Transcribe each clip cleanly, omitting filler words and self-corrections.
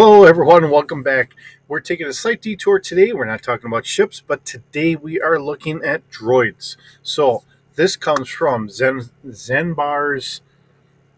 Hello, everyone, and welcome back. We're taking a slight detour today. We're not talking about ships, but today we are looking at droids. So this comes from Zenbar's.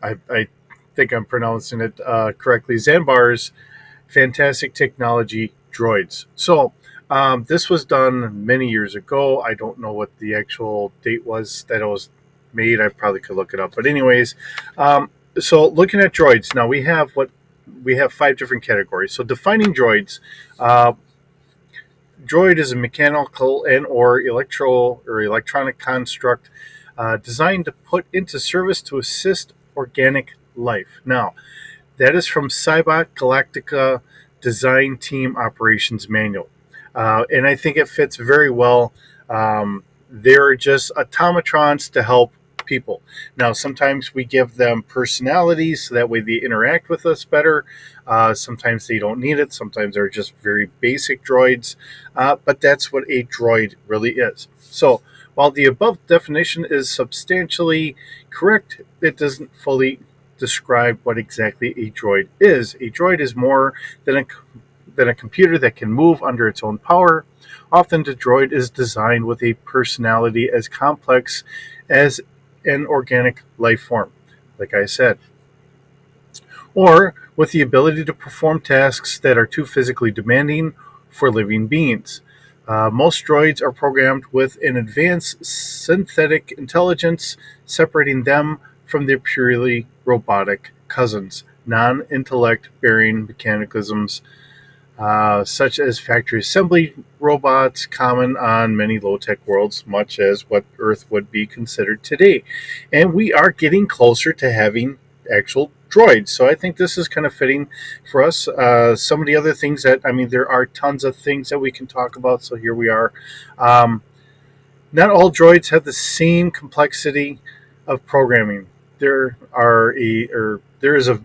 I think I'm pronouncing it correctly. Zenbar's fantastic technology droids. This was done many years ago. I don't know what the actual date was that it was made. I probably could look it up. But anyways, looking at droids now, we have five different categories. So defining droids. Uh, Droid is a mechanical and or electronic construct designed to put into service to assist organic life. Now, that is from Cybot Galactica Design Team Operations Manual. And I think it fits very well. They're just automatrons to help people. Now, sometimes we give them personalities so that way they interact with us better. Sometimes they don't need it. Sometimes they're just very basic droids. But that's what a droid really is. So, while the above definition is substantially correct, it doesn't fully describe what exactly a droid is. A droid is more than a computer that can move under its own power. Often, the droid is designed with a personality as complex as an organic life form, like I said, or with the ability to perform tasks that are too physically demanding for living beings. Most droids are programmed with an advanced synthetic intelligence, separating them from their purely robotic cousins, non intellect bearing mechanisms such as factory assembly robots, common on many low tech worlds, much as what Earth would be considered today. And we are getting closer to having actual droids. So I think this is kind of fitting for us. Some of the other things there are tons of things that we can talk about. So here we are. Um, Not all droids have the same complexity of programming. There is a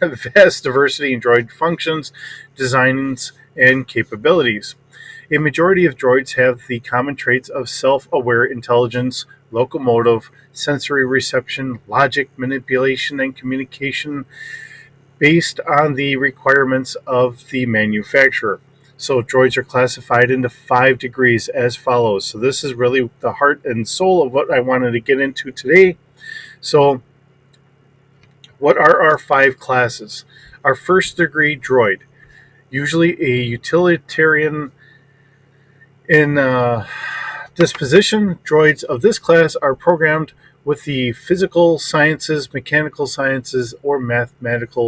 vast diversity in droid functions, designs, and capabilities. A majority of droids have the common traits of self aware intelligence, locomotive, sensory reception, logic, manipulation, and communication based on the requirements of the manufacturer. So, droids are classified into 5 degrees as follows. So, this is really the heart and soul of what I wanted to get into today. So, what are our 5 classes? Our first degree droid, usually a utilitarian in disposition. Droids of this class are programmed with the physical sciences, mechanical sciences, or mathematics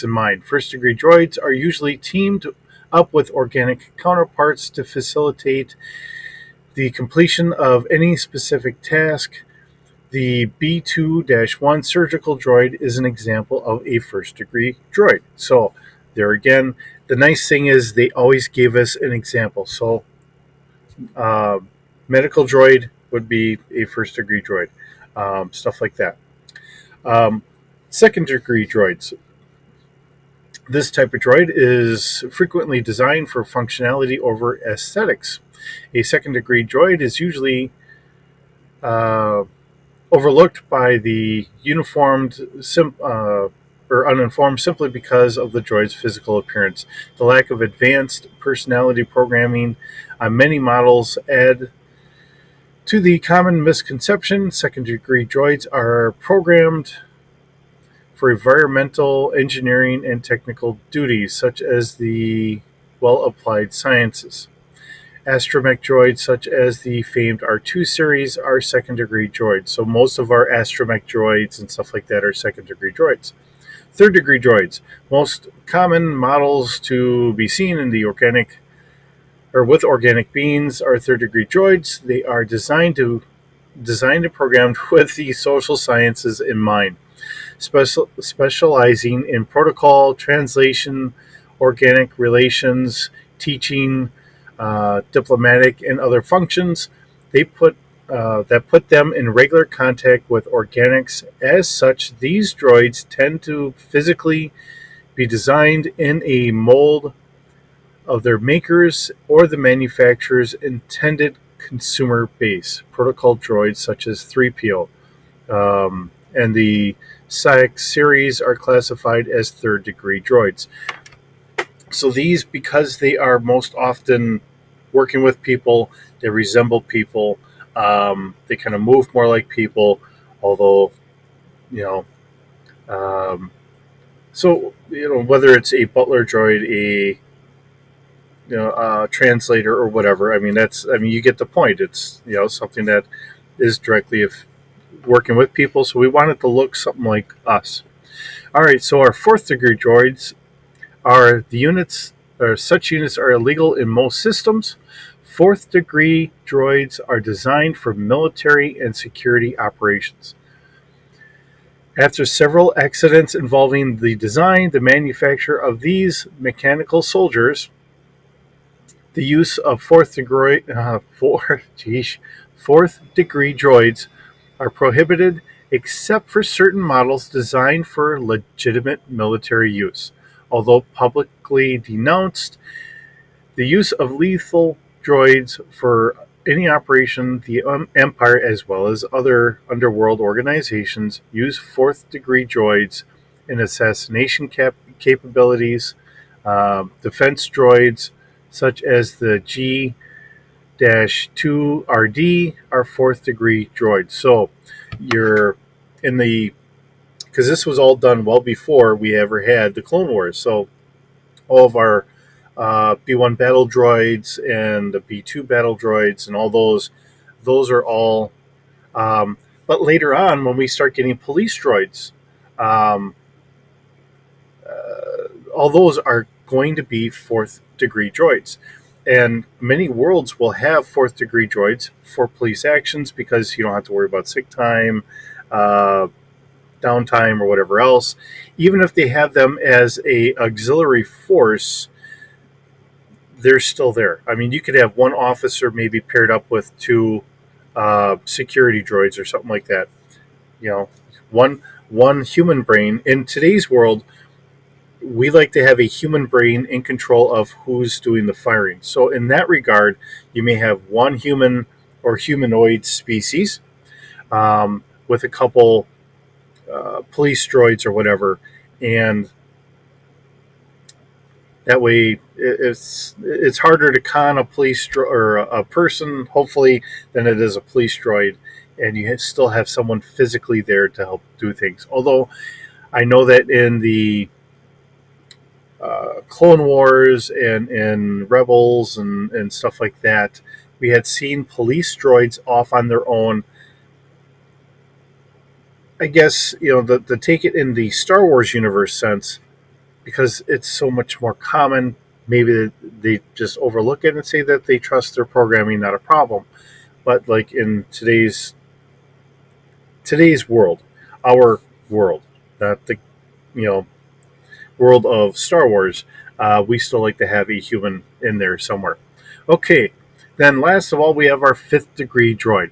in mind. First degree droids are usually teamed up with organic counterparts to facilitate the completion of any specific task. The B2 1 surgical droid is an example of a first degree droid. So, there again, the nice thing is they always gave us an example. So, uh, medical droid would be a first degree droid, stuff like that. Um, Second degree droids. This type of droid is frequently designed for functionality over aesthetics. A second degree droid is usually uh, overlooked by the or uninformed simply because of the droid's physical appearance. The lack of advanced personality programming on many models add to the common misconception. Second degree droids are programmed for environmental, engineering, and technical duties, such as the well applied sciences. Astromech droids, such as the famed R2 series, are second degree droids. So most of our astromech droids and stuff like that are second degree droids. Third degree droids. Most common models to be seen in the organic or with organic beings are third degree droids. They are designed and programmed with the social sciences in mind, specializing in protocol, translation, organic relations, teaching, diplomatic, and other functions. They put them in regular contact with organics. As such, these droids tend to physically be designed in a mold of their makers or the manufacturer's intended consumer base. Protocol droids such as 3PO and the series are classified as third-degree droids. So these, because they are most often working with people, they resemble people. They kind of move more like people, although you know. So whether it's a butler droid, a translator, or whatever. You get the point. It's something that is directly if working with people. So we want it to look something like us. All right. So our fourth degree droids are the units, or such units are illegal in most systems. Fourth degree droids are designed for military and security operations. After several accidents involving the design, the manufacture of these mechanical soldiers, the use of fourth degree droids are prohibited except for certain models designed for legitimate military use. Although publicly denounced, the use of lethal droids for any operation, the Empire, as well as other underworld organizations, use fourth degree droids in assassination capabilities. Defense droids, such as the G-2RD, are fourth degree droids. So you're in the because this was all done well before we ever had the Clone Wars. So all of our B1 battle droids and the B2 battle droids and all those are all. But later on, when we start getting police droids, um, all those are going to be fourth degree droids. And many worlds will have fourth degree droids for police actions because you don't have to worry about sick time, uh, downtime, or whatever else. Even if they have them as a auxiliary force, they're still there. I mean, you could have one officer maybe paired up with two security droids or something like that. You know, one human brain. In today's world, we like to have a human brain in control of who's doing the firing. So in that regard, you may have one human or humanoid species with a couple police droids or whatever, and that way it's harder to con a or a person, hopefully, than it is a police droid, and you still have someone physically there to help do things. Although I know that in the Clone Wars and in Rebels and stuff like that, we had seen police droids off on their own. I guess, the take it in the Star Wars universe sense, because it's so much more common. Maybe they just overlook it and say that they trust their programming, not a problem. But like in today's world, our world, not the you know world of Star Wars, we still like to have a human in there somewhere. Okay, then last of all, we have our fifth degree droid.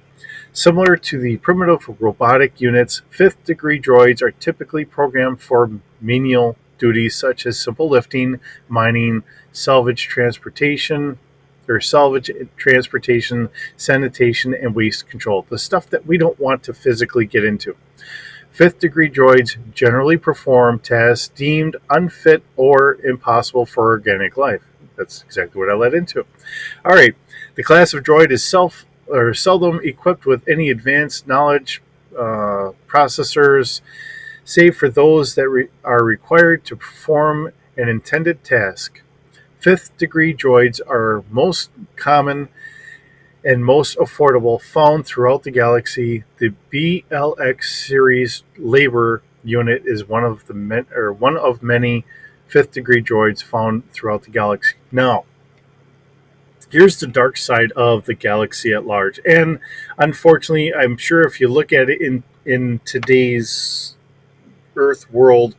Similar to the primitive robotic units, fifth degree droids are typically programmed for menial duties such as simple lifting, mining, salvage transportation, sanitation, and waste control. The stuff that we don't want to physically get into. Fifth degree droids generally perform tasks deemed unfit or impossible for organic life. That's exactly what I led into. All right, the class of droid is seldom equipped with any advanced knowledge processors, save for those that are required to perform an intended task. Fifth degree droids are most common and most affordable, found throughout the galaxy. The BLX series labor unit is one of many fifth degree droids found throughout the galaxy. Now, here's the dark side of the galaxy at large. And unfortunately, I'm sure if you look at it in today's Earth world,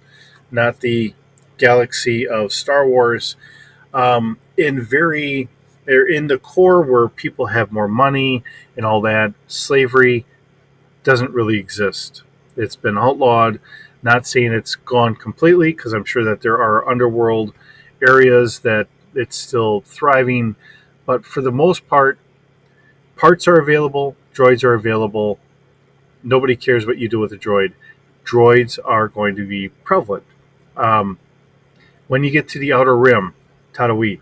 not the galaxy of Star Wars, they're in the core where people have more money and all that, slavery doesn't really exist. It's been outlawed. Not saying it's gone completely, because I'm sure that there are underworld areas that it's still thriving. But for the most part, parts are available, droids are available. Nobody cares what you do with a droid. droids are going to be prevalent. Um, when you get to the Outer Rim, Tatooine,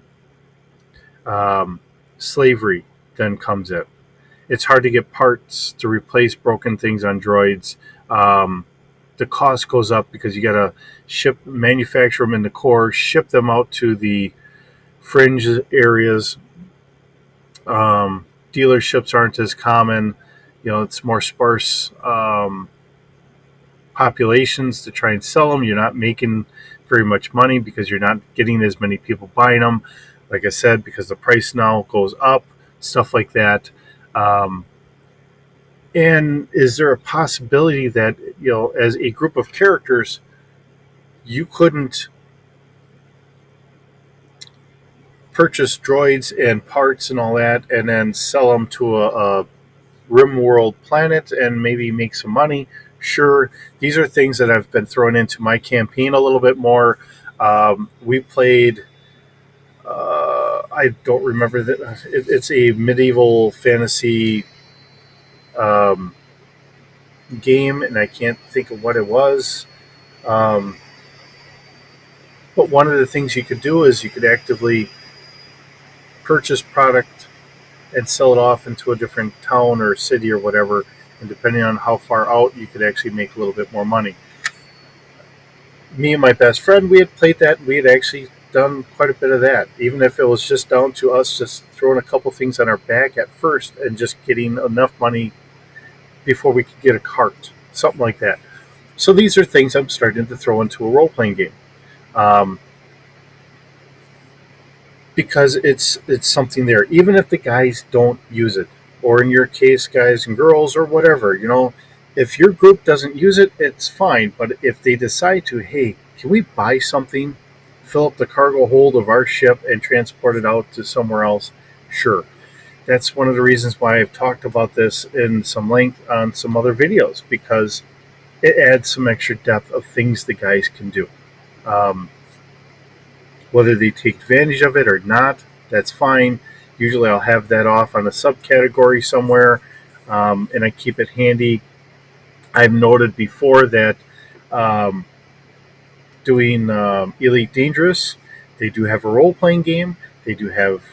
um, slavery then comes in. It's hard to get parts to replace broken things on droids. Um, the cost goes up because you got to manufacture them in the core, ship them out to the fringe areas. Dealerships aren't as common. It's more sparse populations to try and sell them. You're not making very much money because you're not getting as many people buying them. Like I said, because the price now goes up, stuff like that. Um, and is there a possibility that, as a group of characters, you couldn't purchase droids and parts and all that and then sell them to a RimWorld planet and maybe make some money? Sure, these are things that have been thrown into my campaign a little bit more. We played, I don't remember that. It's a medieval fantasy um, game, and I can't think of what it was. Um, but one of the things you could do is you could actively purchase product and sell it off into a different town or city or whatever. And depending on how far out, you could actually make a little bit more money. Me and my best friend, we had played that. We had actually done quite a bit of that, even if it was just down to us just throwing a couple things on our back at first and just getting enough money before we could get a cart, something like that. So these are things I'm starting to throw into a role playing game. Um, because it's something there, even if the guys don't use it, or in your case, guys and girls, or whatever. If your group doesn't use it, it's fine. But if they decide to, hey, can we buy something, fill up the cargo hold of our ship, and transport it out to somewhere else? Sure. That's one of the reasons why I've talked about this in some length on some other videos, because it adds some extra depth of things the guys can do. Um, Whether they take advantage of it or not, that's fine. Usually I'll have that off on a subcategory somewhere, and I keep it handy. I've noted before that um, doing Elite Dangerous, they do have a role playing game, they do have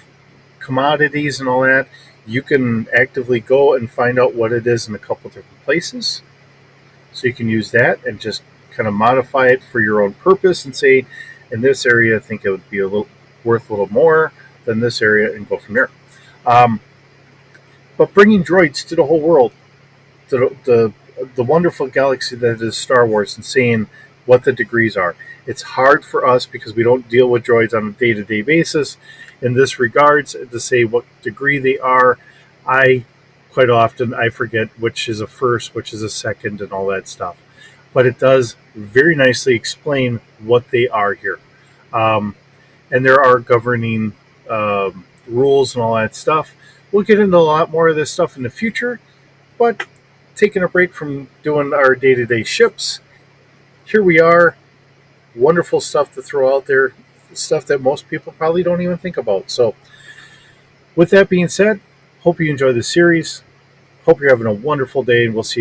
commodities and all that. You can actively go and find out what it is in a couple different places. So you can use that and just kind of modify it for your own purpose and say, in this area, I think it would be worth a little more than this area, and go from there. Um, but bringing droids to the whole world, to the wonderful galaxy that is Star Wars, and seeing what the degrees are. It's hard for us because we don't deal with droids on a day-to-day basis. In this regards, to say what degree they are, I quite often I forget which is a first, which is a second, and all that stuff. But it does very nicely explain what they are here. Um, and there are governing rules and all that stuff. We'll get into a lot more of this stuff in the future, but taking a break from doing our day to day ships, here we are. Wonderful stuff to throw out there, stuff that most people probably don't even think about. So, with that being said, hope you enjoy the series. Hope you're having a wonderful day, and we'll see you